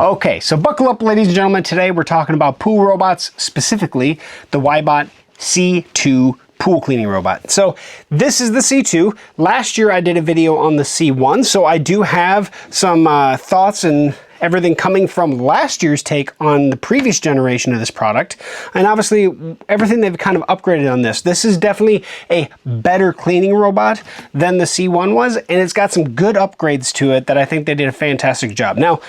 Okay, so buckle up, ladies and gentlemen. Today we're talking about pool robots, specifically the WYBOT C2 Pool Cleaning Robot. So this is the C2. Last year I did a video on the C1, so I do have some thoughts and everything coming from last year's take on the previous generation of this product. And obviously everything they've kind of upgraded on this. This is definitely a better cleaning robot than the C1 was, and it's got some good upgrades to it that I think they did a fantastic job. Now,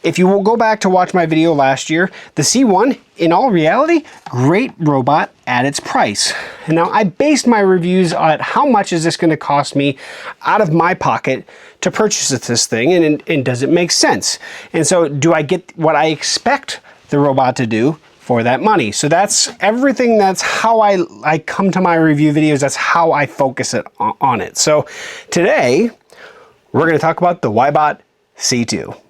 if you will go back to watch my video last year, the C1, in all reality, great robot at its price. And now I based my reviews on how much is this going to cost me out of my pocket to purchase this thing, and does it make sense? And so do I get what I expect the robot to do for that money? So that's everything. That's how I come to my review videos. That's how I focus it on it. So today we're going to talk about the WYBOT C2.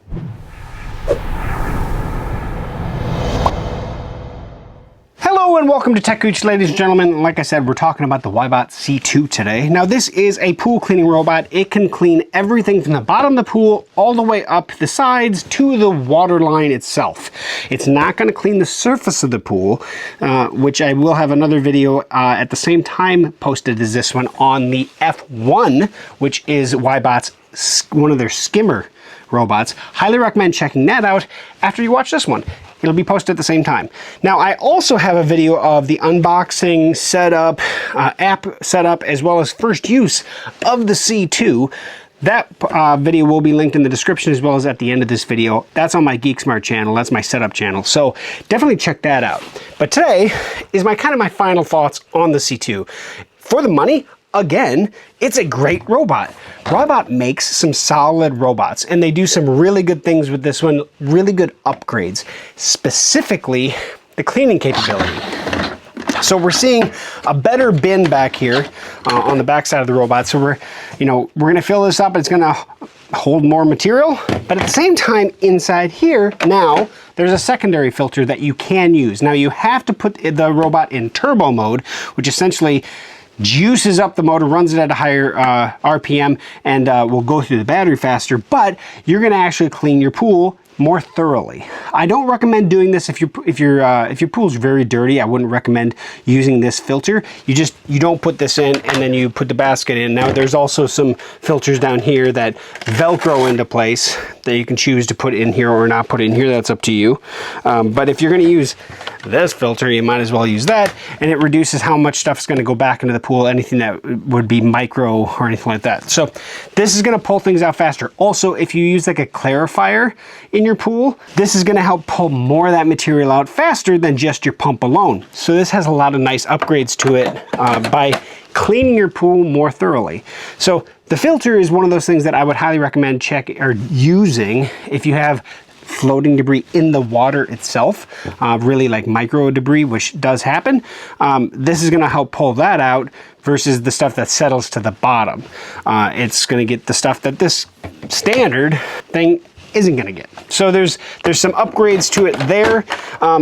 Hello and welcome to techgooch, ladies and gentlemen. Like I said, we're talking about the WYBOT C2 today. Now this is a pool cleaning robot. It can clean everything from the bottom of the pool all the way up the sides to the water line itself. It's not going to clean the surface of the pool, which I will have another video at the same time posted as this one on the F1, which is WYBOT's one of their skimmer robots. Highly recommend checking that out after you watch this one. It'll be posted at the same time. Now, I also have a video of the unboxing setup, app setup, as well as first use of the C2. That video will be linked in the description as well as at the end of this video. That's on my Geek Smart channel. That's my setup channel. So definitely check that out. But today is my final thoughts on the C2. For the money, again, it's a great robot. WYBOT makes some solid robots, and they do some really good things with this one, really good upgrades, specifically the cleaning capability. So we're seeing a better bin back here on the back side of the robot. So we're going to fill this up. It's going to hold more material, but at the same time inside here now there's a secondary filter that you can use. Now you have to put the robot in turbo mode, which essentially juices up the motor, runs it at a higher RPM, and will go through the battery faster, but you're going to actually clean your pool more thoroughly. I don't recommend doing this if your pool's very dirty. I wouldn't recommend using this filter. You don't put this in and then you put the basket in. Now there's also some filters down here that Velcro into place that you can choose to put in here or not put in here. That's up to you. But if you're going to use this filter, you might as well use that, and it reduces how much stuff is going to go back into the pool, anything that would be micro or anything like that. So this is going to pull things out faster. Also, if you use like a clarifier in your pool, this is going to help pull more of that material out faster than just your pump alone. So this has a lot of nice upgrades to it by cleaning your pool more thoroughly. So the filter is one of those things that I would highly recommend using if you have floating debris in the water itself, really like micro debris, which does happen. This is going to help pull that out versus the stuff that settles to the bottom. It's going to get the stuff that this standard thing isn't going to get. So there's some upgrades to it there.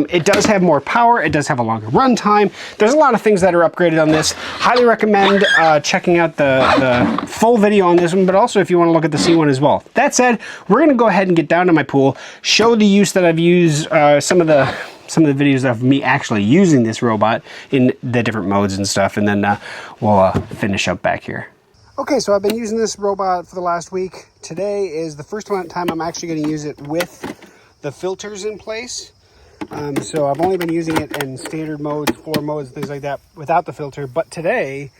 It does have more power. It does have a longer run time. There's a lot of things that are upgraded on this. Highly recommend checking out the full video on this one, but also if you want to look at the C1 as well. That said, we're going to go ahead and get down to my pool, show the use that I've used, some of the videos of me actually using this robot in the different modes and stuff, and then we'll finish up back here. Okay, so I've been using this robot for the last week. Today is the first time I'm actually going to use it with the filters in place. So I've only been using it in standard modes, 4 modes, things like that, without the filter. But today,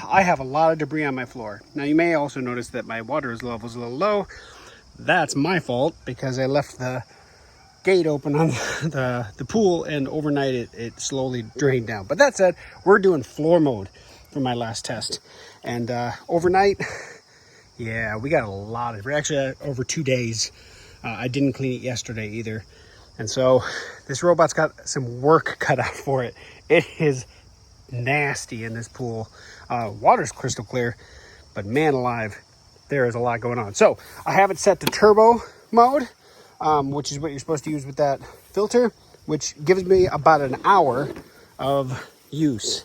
I have a lot of debris on my floor. Now you may also notice that my water level is a little low. That's my fault because I left the gate open on the pool, and overnight it slowly drained down. But that said, we're doing floor mode for my last test, and overnight, yeah, we got a lot of, actually over 2 days. I didn't clean it yesterday either, and so this robot's got some work cut out for it. It is nasty in this pool. Water's crystal clear, but man alive, there is a lot going on. So I have it set to turbo mode, which is what you're supposed to use with that filter, which gives me about an hour of use.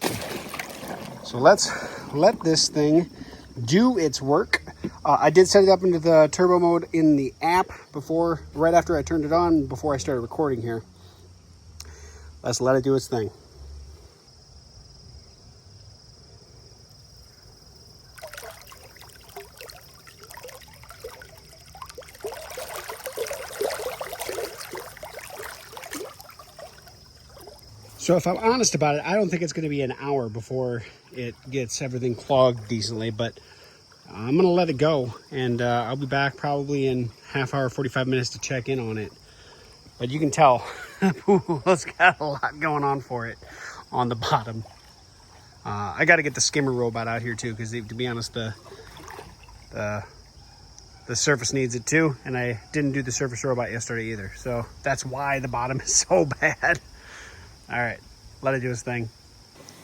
So let's let this thing do its work. I did set it up into the turbo mode in the app right after I turned it on, before I started recording here. Let's let it do its thing. So if I'm honest about it, I don't think it's going to be an hour before it gets everything clogged decently, but I'm going to let it go, and I'll be back probably in half hour, 45 minutes to check in on it. But you can tell the pool has got a lot going on for it on the bottom. I got to get the skimmer robot out here too, because to be honest, the surface needs it too, and I didn't do the surface robot yesterday either. So that's why the bottom is so bad. All right, let it do its thing.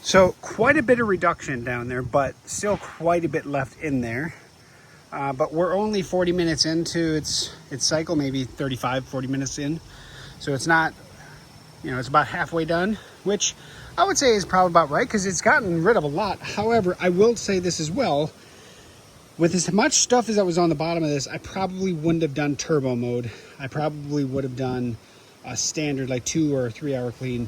So quite a bit of reduction down there, but still quite a bit left in there. But we're only 40 minutes into its cycle, maybe 35, 40 minutes in. So it's not, it's about halfway done, which I would say is probably about right, because it's gotten rid of a lot. However, I will say this as well. With as much stuff as that was on the bottom of this, I probably wouldn't have done turbo mode. I probably would have done a standard, like 2 or 3 hour clean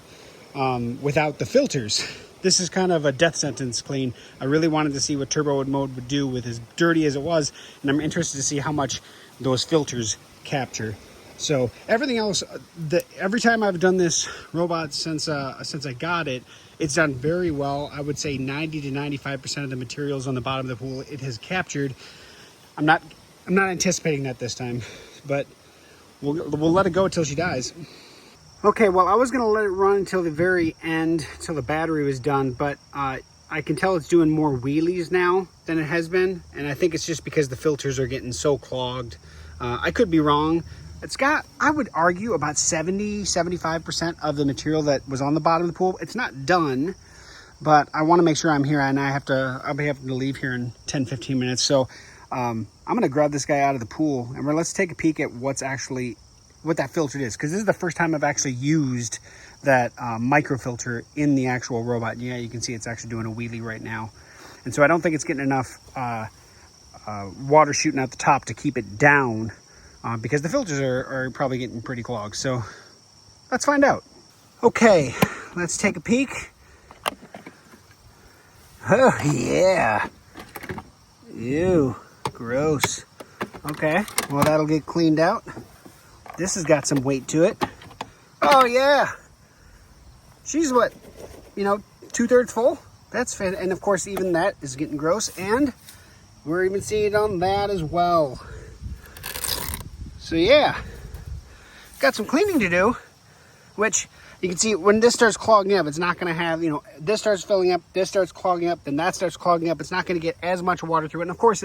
without the filters. This is kind of a death sentence clean. I really wanted to see what turbo mode would do with as dirty as it was, and I'm interested to see how much those filters capture. So everything else, every time I've done this robot since I got it, it's done very well. I would say 90 to 95% of the materials on the bottom of the pool it has captured. I'm not anticipating that this time, but we'll let it go until she dies. Okay, well, I was going to let it run until the very end, till the battery was done, but I can tell it's doing more wheelies now than it has been, and I think it's just because the filters are getting so clogged. I could be wrong. It's got, I would argue, about 70-75% of the material that was on the bottom of the pool. It's not done, but I want to make sure I'm here, and I'll be having to leave here in 10-15 minutes. So I'm going to grab this guy out of the pool, and let's take a peek at what that filter is, because this is the first time I've actually used that microfilter in the actual robot. Yeah, you can see it's actually doing a wheelie right now, and so I don't think it's getting enough water shooting out the top to keep it down, because the filters are probably getting pretty clogged. So let's find out. Okay, let's take a peek. Oh yeah, ew, gross. Okay, well, that'll get cleaned out. This has got some weight to it. Oh yeah, she's what, 2/3 full. That's fit, and of course even that is getting gross, and we're even seeing it on that as well. So yeah, got some cleaning to do, which you can see when this starts clogging up, it's not going to have, this starts filling up, this starts clogging up, then that starts clogging up. It's not going to get as much water through it, and of course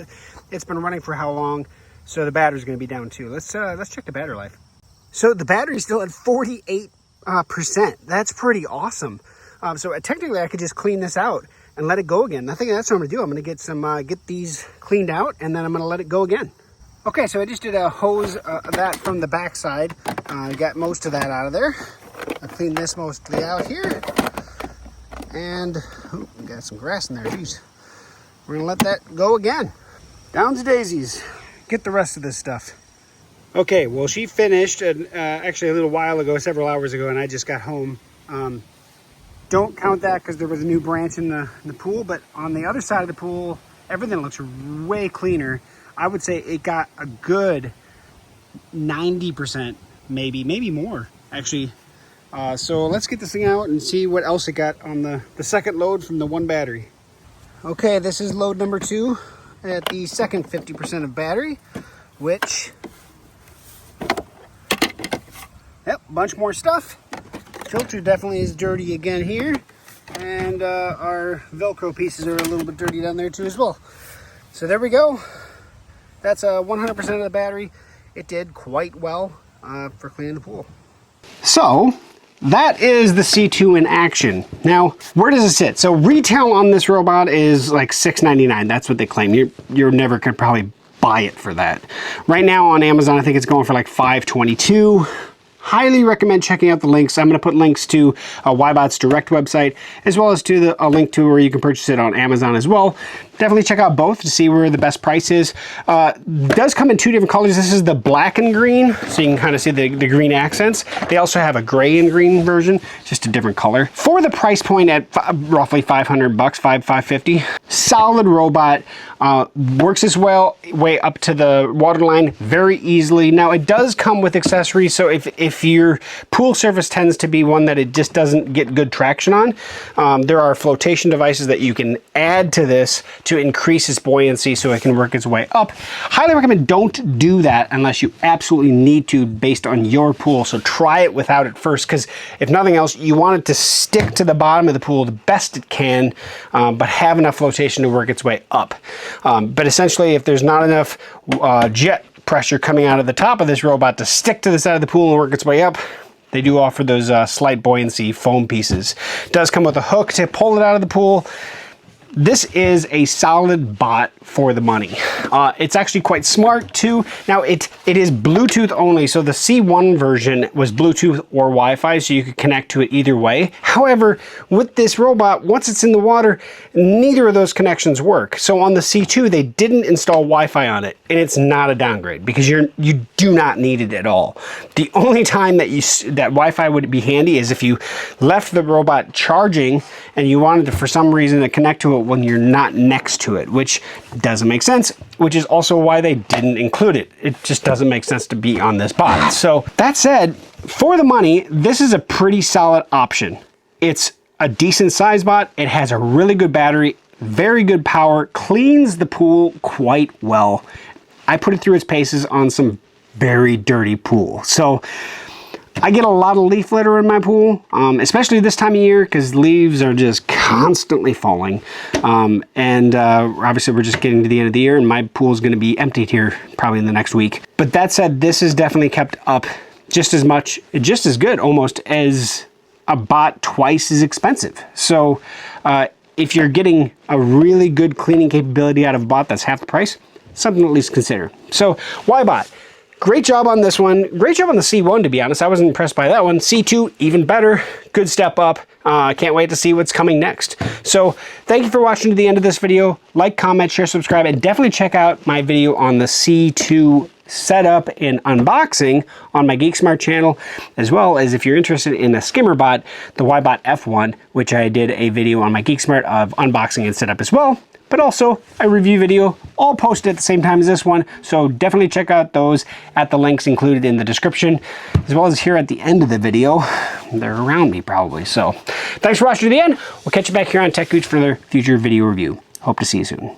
it's been running for how long, so the battery's going to be down too. Let's check the battery life. So the battery's still at 48%. That's pretty awesome. So technically I could just clean this out and let it go again. I think that's what I'm gonna do. I'm gonna get these cleaned out, and then I'm gonna let it go again. Okay, so I just did a hose that from the back side. Got most of that out of there. I cleaned this mostly out here. And got some grass in there, geez. We're gonna let that go again. Down to daisies. Get the rest of this stuff. Okay, well, she finished actually a little while ago, several hours ago, and I just got home. Don't count that because there was a new branch in the pool, but on the other side of the pool, everything looks way cleaner. I would say it got a good 90%, maybe more, actually. So let's get this thing out and see what else it got on the second load from the one battery. Okay, this is load number 2 at the second 50% of battery, which... Yep, bunch more stuff. Filter definitely is dirty again here. And our Velcro pieces are a little bit dirty down there too as well. So there we go. That's 100% of the battery. It did quite well for cleaning the pool. So that is the C2 in action. Now, where does it sit? So retail on this robot is like $6.99. That's what they claim. You're never could probably buy it for that. Right now on Amazon, I think it's going for like $5.22. Highly recommend checking out the links. I'm going to put links to WYBOT's direct website, as well as to a link to where you can purchase it on Amazon as well. definitely check out both to see where the best price is. Does come in 2 different colors. This is the black and green, so you can kind of see the green accents. They also have a gray and green version, just a different color. For the price point at roughly $500, $550, solid robot. Works its way up to the water line very easily. Now it does come with accessories, so if your pool surface tends to be one that it just doesn't get good traction on, there are flotation devices that you can add to this to increase its buoyancy so it can work its way up. Highly recommend don't do that unless you absolutely need to based on your pool. So try it without it first, because if nothing else, you want it to stick to the bottom of the pool the best it can, but have enough flotation to work its way up. But essentially, if there's not enough jet pressure coming out of the top of this robot to stick to the side of the pool and work its way up, they do offer those slight buoyancy foam pieces. It does come with a hook to pull it out of the pool. This is a solid bot for the money. It's actually quite smart too. Now it is Bluetooth only, so the C1 version was Bluetooth or Wi-Fi, so you could connect to it either way. However, with this robot, once it's in the water, neither of those connections work. So on the C2, they didn't install Wi-Fi on it, and it's not a downgrade because you do not need it at all. The only time that that Wi-Fi would be handy is if you left the robot charging and you wanted to, for some reason, to connect to it when you're not next to it, which doesn't make sense, which is also why they didn't include it. It just doesn't make sense to be on this bot. So that said, for the money, this is a pretty solid option. It's a decent size bot. It has a really good battery, very good power, cleans the pool quite well. I put it through its paces on some very dirty pool. So I get a lot of leaf litter in my pool, especially this time of year because leaves are just constantly falling. Obviously we're just getting to the end of the year and my pool is going to be emptied here probably in the next week. But that said, this is definitely kept up just as much, just as good almost as a bot twice as expensive. So if you're getting a really good cleaning capability out of a bot that's half the price, something to at least consider. So WYBOT. Great job on this one. Great job on the C1, to be honest. I wasn't impressed by that one. C2, even better. Good step up. Can't wait to see what's coming next. So thank you for watching to the end of this video. Like, comment, share, subscribe, and definitely check out my video on the C2 setup and unboxing on my GeekSmart channel, as well as if you're interested in a skimmer bot, the WYBOT F1, which I did a video on my GeekSmart of unboxing and setup as well. But also a review video, all posted at the same time as this one. So definitely check out those at the links included in the description, as well as here at the end of the video. They're around me probably. So thanks for watching to the end. We'll catch you back here on TechGooch for another future video review. Hope to see you soon.